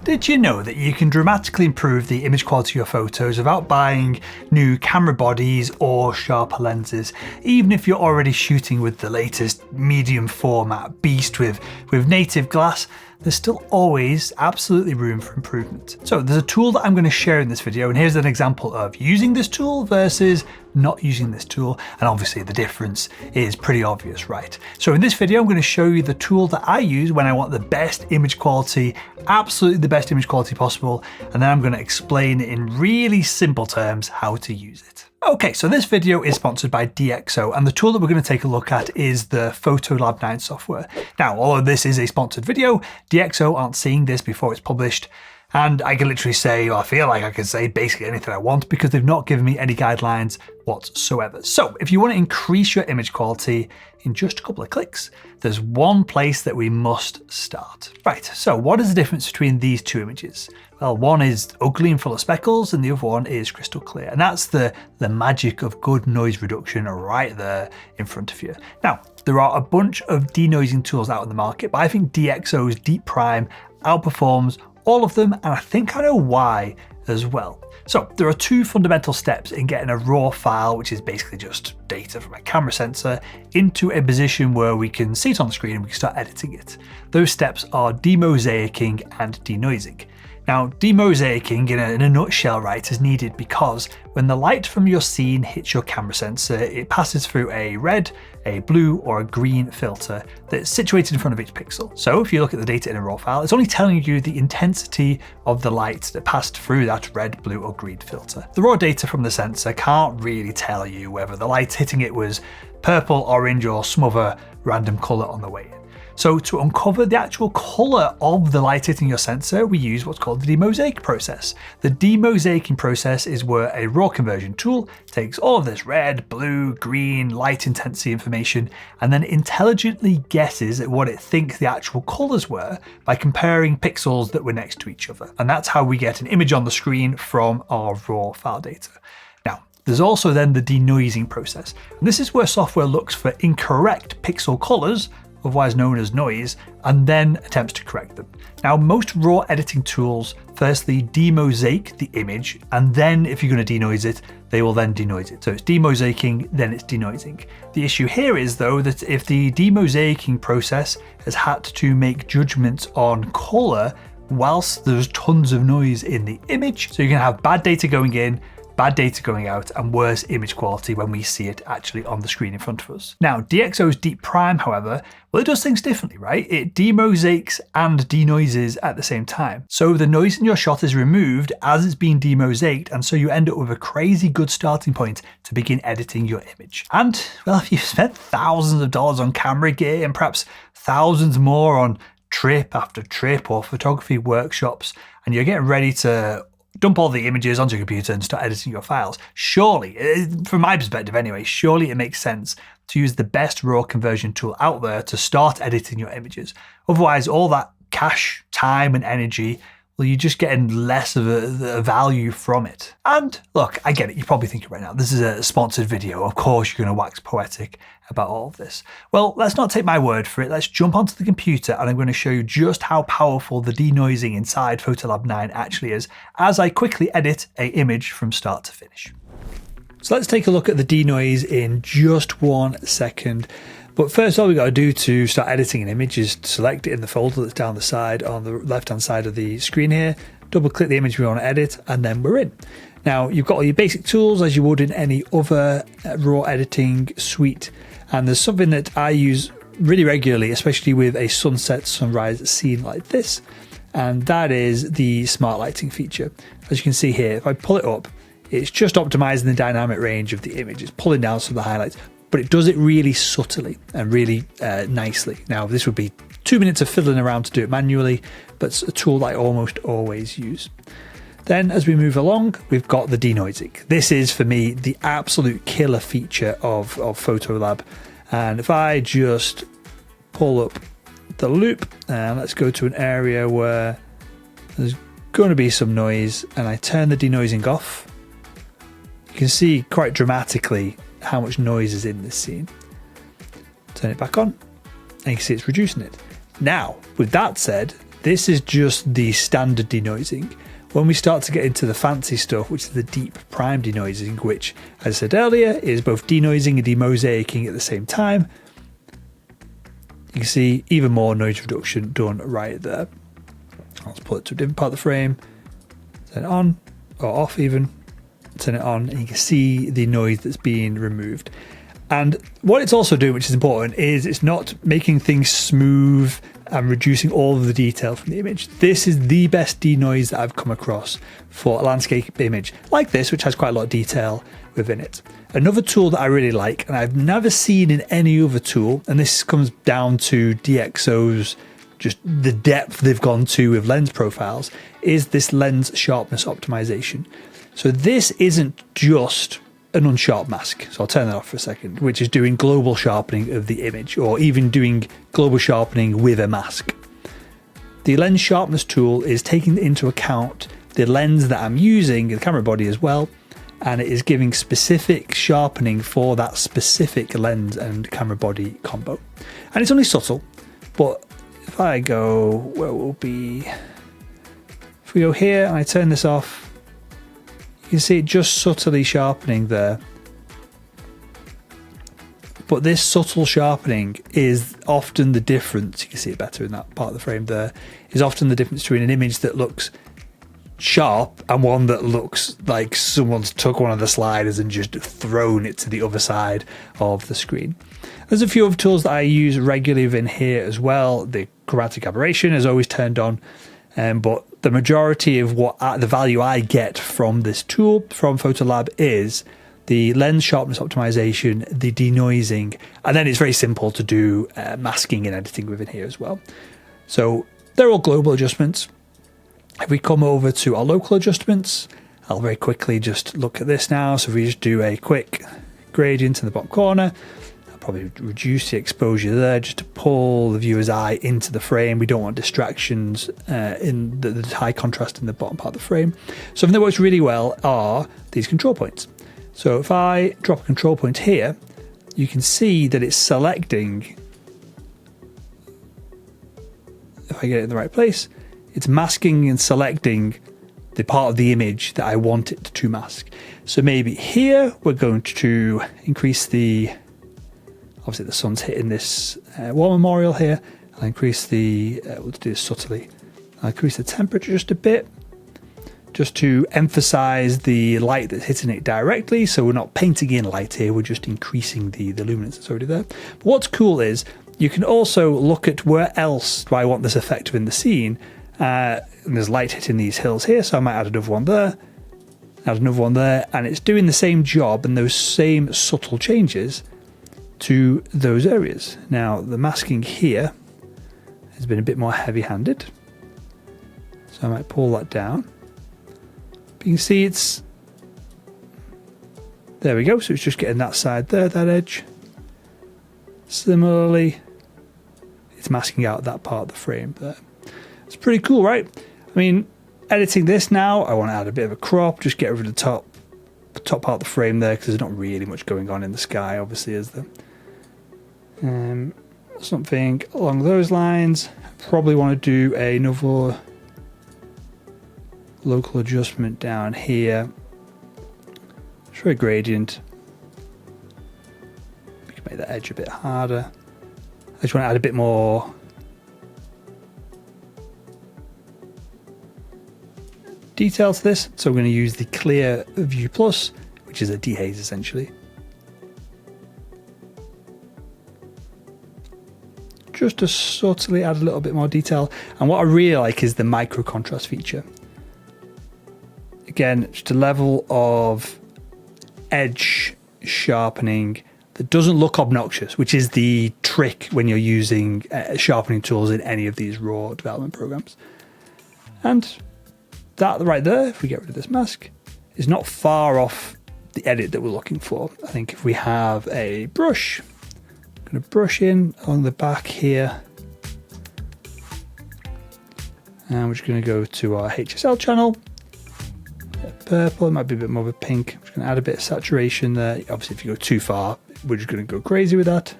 Did you know that you can dramatically improve the image quality of your photos without buying new camera bodies or sharper lenses? Even if you're already shooting with the latest medium format beast with native glass, there's still always absolutely room for improvement. So there's a tool that I'm going to share in this video, and here's an example of using this tool versus not using this tool, and obviously the difference is pretty obvious, right? So in this video I'm going to show you the tool that I use when I want the best image quality, absolutely the best image quality possible, and then I'm going to explain in really simple terms how to use it. Okay, so this video is sponsored by DxO, and the tool that we're going to take a look at is the PhotoLab 9 software. Now, although this is a sponsored video, DxO aren't seeing this before it's published, and I can literally say, or I feel like I can say basically anything I want because they've not given me any guidelines whatsoever. So if you want to increase your image quality in just a couple of clicks, there's one place that we must start. Right, so what is the difference between these two images? Well, one is ugly and full of speckles and the other one is crystal clear. And that's the magic of good noise reduction right there in front of you. Now, there are a bunch of denoising tools out in the market, but I think DxO's DeepPRIME outperforms all of them, and I think I know why as well. So there are two fundamental steps in getting a raw file, which is basically just data from a camera sensor, into a position where we can see it on the screen and we can start editing it. Those steps are demosaicing and denoising. Now, demosaicing in a nutshell, right, is needed because when the light from your scene hits your camera sensor, it passes through a red, a blue, or a green filter that's situated in front of each pixel. So if you look at the data in a raw file, it's only telling you the intensity of the light that passed through that red, blue, or green filter. The raw data from the sensor can't really tell you whether the light hitting it was purple, orange, or some other random color on the way in. So to uncover the actual color of the light hitting your sensor, we use what's called the demosaic process. The demosaicing process is where a raw conversion tool takes all of this red, blue, green, light intensity information and then intelligently guesses at what it thinks the actual colors were by comparing pixels that were next to each other. And that's how we get an image on the screen from our raw file data. Now, there's also then the denoising process. And this is where software looks for incorrect pixel colors, otherwise known as noise, and then attempts to correct them. Now, most raw editing tools firstly demosaic the image, and then if you're going to denoise it, they will then denoise it. So it's demosaicing, then it's denoising. The issue here is though that if the demosaicing process has had to make judgments on color whilst there's tons of noise in the image, so you're going to have bad data going in, bad data going out, and worse image quality when we see it actually on the screen in front of us. Now, DxO's DeepPRIME, however, well, it does things differently, right? It demosaics and denoises at the same time. So the noise in your shot is removed as it's being demosaiced, and so you end up with a crazy good starting point to begin editing your image. And, well, if you've spent thousands of dollars on camera gear and perhaps thousands more on trip after trip or photography workshops, and you're getting ready to dump all the images onto your computer and start editing your files, surely, from my perspective anyway, surely it makes sense to use the best raw conversion tool out there to start editing your images. Otherwise, all that cash, time, and energy, well, you're just getting less of a value from it. And look, I get it. You're probably thinking right now, this is a sponsored video. Of course, you're going to wax poetic about all of this. Well, let's not take my word for it. Let's jump onto the computer and I'm going to show you just how powerful the denoising inside PhotoLab 9 actually is as I quickly edit an image from start to finish. So let's take a look at the denoise in just 1 second. But first, all we got to do to start editing an image is select it in the folder that's down the side on the left-hand side of the screen here, double-click the image we want to edit, and then we're in. Now, you've got all your basic tools as you would in any other raw editing suite, and there's something that I use really regularly, especially with a sunset sunrise scene like this, and that is the smart lighting feature. As you can see here, if I pull it up, it's just optimizing the dynamic range of the image. It's pulling down some of the highlights, but it does it really subtly and really nicely. Now, this would be 2 minutes of fiddling around to do it manually, but it's a tool that I almost always use. Then as we move along, we've got the denoising. This is, for me, the absolute killer feature of PhotoLab. And if I just pull up the loop, and let's go to an area where there's going to be some noise, and I turn the denoising off, you can see quite dramatically how much noise is in this scene. Turn it back on, and you can see it's reducing it. Now, with that said, this is just the standard denoising. When we start to get into the fancy stuff, which is the DeepPRIME denoising, which, as I said earlier, is both denoising and demosaicing at the same time, you can see even more noise reduction done right there. Let's put it to a different part of the frame, turn it on, or off even, turn it on, and you can see the noise that's being removed. And what it's also doing, which is important, is it's not making things smooth and reducing all of the detail from the image. This is the best denoise that I've come across for a landscape image like this, which has quite a lot of detail within it. Another tool that I really like, and I've never seen in any other tool, and this comes down to DxO's, just the depth they've gone to with lens profiles, is this lens sharpness optimization. So this isn't just an unsharp mask, so I'll turn that off for a second, which is doing global sharpening of the image, or even doing global sharpening with a mask. The lens sharpness tool is taking into account the lens that I'm using, the camera body as well, and it is giving specific sharpening for that specific lens and camera body combo. And it's only subtle, but if I go, where will be, if we go here and I turn this off, you can see it just subtly sharpening there. But this subtle sharpening is often the difference, you can see it better in that part of the frame there, is often the difference between an image that looks sharp and one that looks like someone's took one of the sliders and just thrown it to the other side of the screen. There's a few other tools that I use regularly within here as well. The chromatic aberration is always turned on, but the majority of what the value I get from this tool, from PhotoLab, is the lens sharpness optimization, the denoising, and then it's very simple to do masking and editing within here as well. So they're all global adjustments. If we come over to our local adjustments, I'll very quickly just look at this now. So if we just do a quick gradient in the bottom corner, I'll probably reduce the exposure there just to pull the viewer's eye into the frame. We don't want distractions in the high contrast in the bottom part of the frame. Something that works really well are these control points. So if I drop a control point here, you can see that it's selecting, if I get it in the right place, it's masking and selecting the part of the image that I want it to mask. So maybe here we're going to increase the, obviously the sun's hitting this wall memorial here. I'll increase the, we'll do this subtly. I'll increase the temperature just a bit, just to emphasize the light that's hitting it directly. So we're not painting in light here, we're just increasing the luminance that's already there. But what's cool is you can also look at where else do I want this effect within the scene. And there's light hitting these hills here, so I might add another one there, add another one there, and it's doing the same job and those same subtle changes to those areas. Now the masking here has been a bit more heavy-handed, so I might pull that down. But you can see it's, there we go, so it's just getting that side there, that edge. Similarly, it's masking out that part of the frame there. It's pretty cool, right? I mean, editing this now, I want to add a bit of a crop, just get rid of the top part of the frame there, because there's not really much going on in the sky, obviously, is there? Something along those lines. Probably want to do another local adjustment down here. Show a gradient. We can make that edge a bit harder. I just want to add a bit more detail to this, so we're going to use the Clear View Plus, which is a dehaze essentially. Just to subtly add a little bit more detail. And what I really like is the micro contrast feature. Again, just a level of edge sharpening that doesn't look obnoxious, which is the trick when you're using sharpening tools in any of these raw development programs. And that right there, if we get rid of this mask, is not far off the edit that we're looking for. I think if we have a brush, I'm going to brush in along the back here, and we're just going to go to our HSL channel. Purple, it might be a bit more of a pink. I'm just going to add a bit of saturation there. Obviously, if you go too far, we're just going to go crazy with that.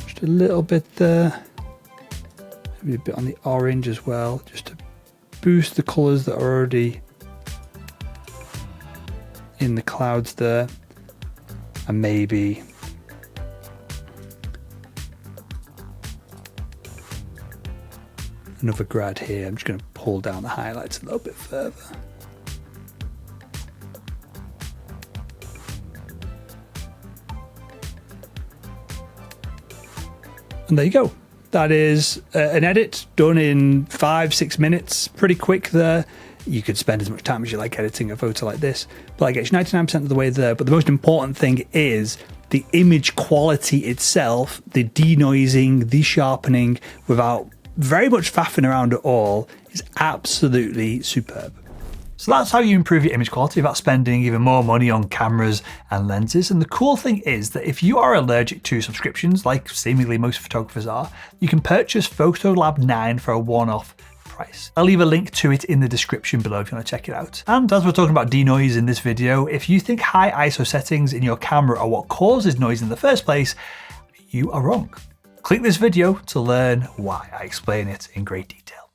Just a little bit there. maybe a bit on the orange as well, just to boost the colours that are already in the clouds there. And maybe another grad here. I'm just going to pull down the highlights a little bit further. And there you go. That is an edit done in 5-6 minutes. Pretty quick there. You could spend as much time as you like editing a photo like this, but I get you 99% of the way there. But the most important thing is the image quality itself, the denoising, the sharpening, without very much faffing around at all, is absolutely superb. So that's how you improve your image quality without spending even more money on cameras and lenses. And the cool thing is that if you are allergic to subscriptions, like seemingly most photographers are, you can purchase PhotoLab 9 for a one-off price. I'll leave a link to it in the description below if you want to check it out. And as we're talking about denoise in this video, if you think high ISO settings in your camera are what causes noise in the first place, you are wrong. Click this video to learn why. I explain it in great detail.